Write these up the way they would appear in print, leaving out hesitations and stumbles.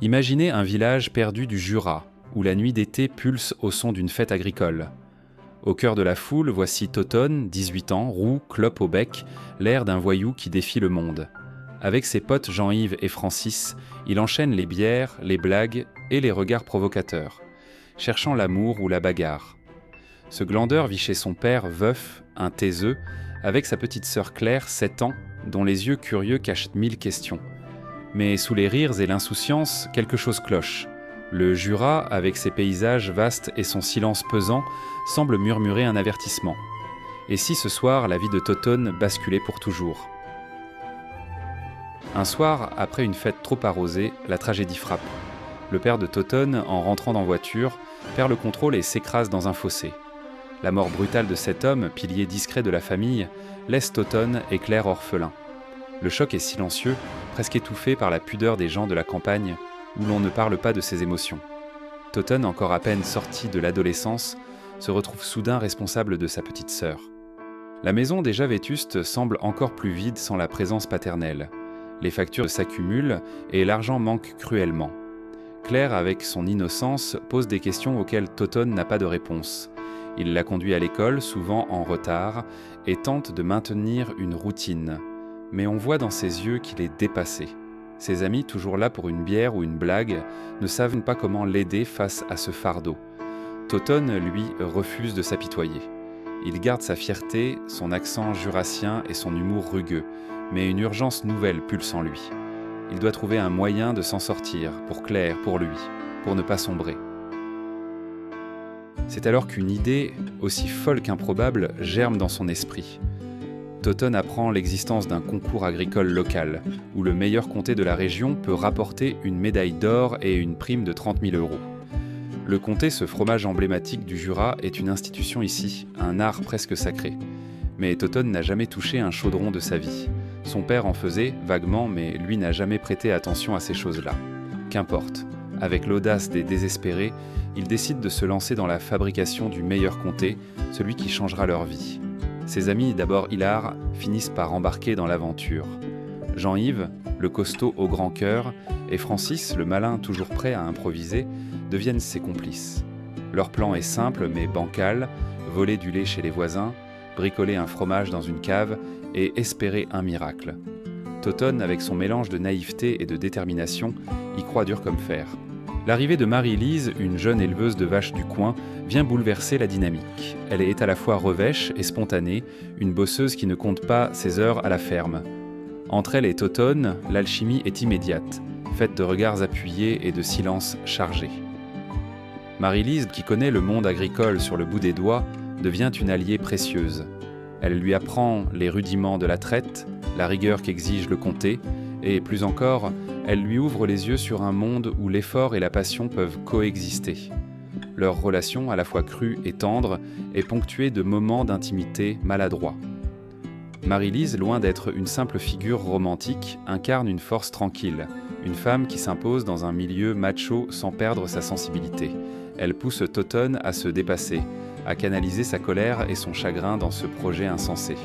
Imaginez un village perdu du Jura, où la nuit d'été pulse au son d'une fête agricole. Au cœur de la foule, voici Totonne, 18 ans, roux, clope au bec, l'air d'un voyou qui défie le monde. Avec ses potes Jean-Yves et Francis, il enchaîne les bières, les blagues et les regards provocateurs, cherchant l'amour ou la bagarre. Ce glandeur vit chez son père, veuf, un taiseux, avec sa petite sœur Claire, 7 ans, dont les yeux curieux cachent 1000 questions. Mais sous les rires et l'insouciance, quelque chose cloche. Le Jura, avec ses paysages vastes et son silence pesant, semble murmurer un avertissement. Et si ce soir, la vie de Totonne basculait pour toujours ? Un soir, après une fête trop arrosée, la tragédie frappe. Le père de Totonne, en rentrant en voiture, perd le contrôle et s'écrase dans un fossé. La mort brutale de cet homme, pilier discret de la famille, laisse Totonne et Claire orphelins. Le choc est silencieux, presque étouffé par la pudeur des gens de la campagne, où l'on ne parle pas de ses émotions. Totonne, encore à peine sorti de l'adolescence, se retrouve soudain responsable de sa petite sœur. La maison déjà vétuste semble encore plus vide sans la présence paternelle. Les factures s'accumulent et l'argent manque cruellement. Claire, avec son innocence, pose des questions auxquelles Totonne n'a pas de réponse. Il la conduit à l'école, souvent en retard, et tente de maintenir une routine. Mais on voit dans ses yeux qu'il est dépassé. Ses amis, toujours là pour une bière ou une blague, ne savent pas comment l'aider face à ce fardeau. Totonne, lui, refuse de s'apitoyer. Il garde sa fierté, son accent jurassien et son humour rugueux, mais une urgence nouvelle pulse en lui. Il doit trouver un moyen de s'en sortir, pour Claire, pour lui, pour ne pas sombrer. C'est alors qu'une idée, aussi folle qu'improbable, germe dans son esprit. Totonne apprend l'existence d'un concours agricole local, où le meilleur comté de la région peut rapporter une médaille d'or et une prime de 30 000 €. Le comté, ce fromage emblématique du Jura, est une institution ici, un art presque sacré. Mais Totonne n'a jamais touché un chaudron de sa vie. Son père en faisait, vaguement, mais lui n'a jamais prêté attention à ces choses-là. Qu'importe. Avec l'audace des désespérés, il décide de se lancer dans la fabrication du meilleur comté, celui qui changera leur vie. Ses amis, d'abord hilars, finissent par embarquer dans l'aventure. Jean-Yves, le costaud au grand cœur, et Francis, le malin toujours prêt à improviser, deviennent ses complices. Leur plan est simple mais bancal, voler du lait chez les voisins, bricoler un fromage dans une cave et espérer un miracle. Totonne, avec son mélange de naïveté et de détermination, y croit dur comme fer. L'arrivée de Marie-Lise, une jeune éleveuse de vaches du coin, vient bouleverser la dynamique. Elle est à la fois revêche et spontanée, une bosseuse qui ne compte pas ses heures à la ferme. Entre elle et Totonne, l'alchimie est immédiate, faite de regards appuyés et de silences chargés. Marie-Lise, qui connaît le monde agricole sur le bout des doigts, devient une alliée précieuse. Elle lui apprend les rudiments de la traite, la rigueur qu'exige le comté, et plus encore, elle lui ouvre les yeux sur un monde où l'effort et la passion peuvent coexister. Leur relation, à la fois crue et tendre, est ponctuée de moments d'intimité maladroits. Marie-Lise, loin d'être une simple figure romantique, incarne une force tranquille, une femme qui s'impose dans un milieu macho sans perdre sa sensibilité. Elle pousse Totonne à se dépasser, à canaliser sa colère et son chagrin dans ce projet insensé.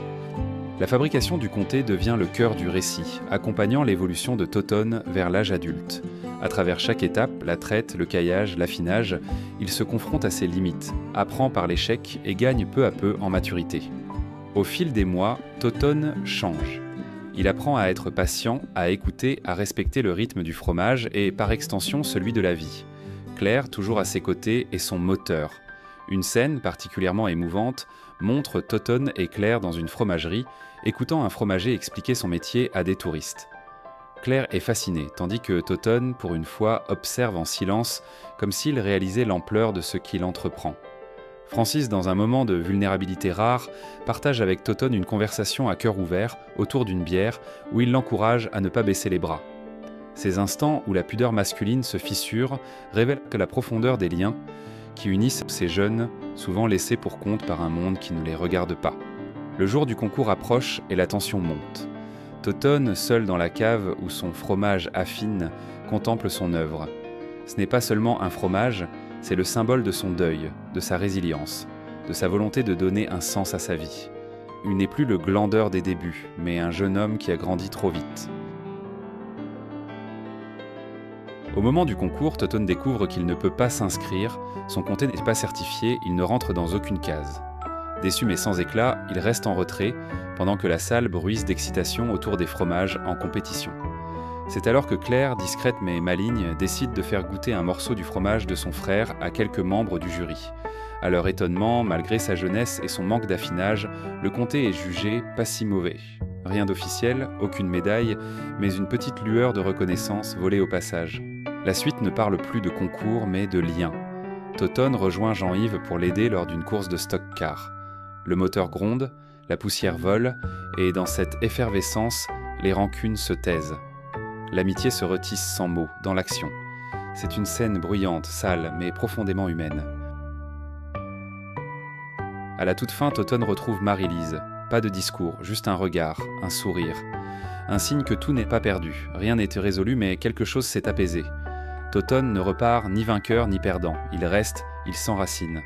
La fabrication du comté devient le cœur du récit, accompagnant l'évolution de Totonne vers l'âge adulte. À travers chaque étape, la traite, le caillage, l'affinage, il se confronte à ses limites, apprend par l'échec et gagne peu à peu en maturité. Au fil des mois, Totonne change. Il apprend à être patient, à écouter, à respecter le rythme du fromage et, par extension, celui de la vie. Claire, toujours à ses côtés, est son moteur. Une scène particulièrement émouvante montre Totonne et Claire dans une fromagerie, écoutant un fromager expliquer son métier à des touristes. Claire est fascinée, tandis que Totonne, pour une fois, observe en silence, comme s'il réalisait l'ampleur de ce qu'il entreprend. Francis, dans un moment de vulnérabilité rare, partage avec Totonne une conversation à cœur ouvert, autour d'une bière, où il l'encourage à ne pas baisser les bras. Ces instants où la pudeur masculine se fissure révèlent que la profondeur des liens qui unissent ces jeunes, souvent laissés pour compte par un monde qui ne les regarde pas. Le jour du concours approche et la tension monte. Totonne, seul dans la cave où son fromage affine, contemple son œuvre. Ce n'est pas seulement un fromage, c'est le symbole de son deuil, de sa résilience, de sa volonté de donner un sens à sa vie. Il n'est plus le glandeur des débuts, mais un jeune homme qui a grandi trop vite. Au moment du concours, Toton découvre qu'il ne peut pas s'inscrire, son comté n'est pas certifié, il ne rentre dans aucune case. Déçu mais sans éclat, il reste en retrait, pendant que la salle bruisse d'excitation autour des fromages en compétition. C'est alors que Claire, discrète mais maligne, décide de faire goûter un morceau du fromage de son frère à quelques membres du jury. À leur étonnement, malgré sa jeunesse et son manque d'affinage, le comté est jugé pas si mauvais. Rien d'officiel, aucune médaille, mais une petite lueur de reconnaissance volée au passage. La suite ne parle plus de concours, mais de lien. Toton rejoint Jean-Yves pour l'aider lors d'une course de stock-car. Le moteur gronde, la poussière vole, et dans cette effervescence, les rancunes se taisent. L'amitié se retisse sans mots, dans l'action. C'est une scène bruyante, sale, mais profondément humaine. À la toute fin, Toton retrouve Marie-Lise. Pas de discours, juste un regard, un sourire. Un signe que tout n'est pas perdu. Rien n'était résolu, mais quelque chose s'est apaisé. Toton ne repart ni vainqueur ni perdant. Il reste, il s'enracine.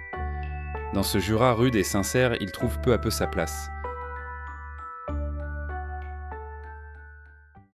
Dans ce Jura rude et sincère, il trouve peu à peu sa place.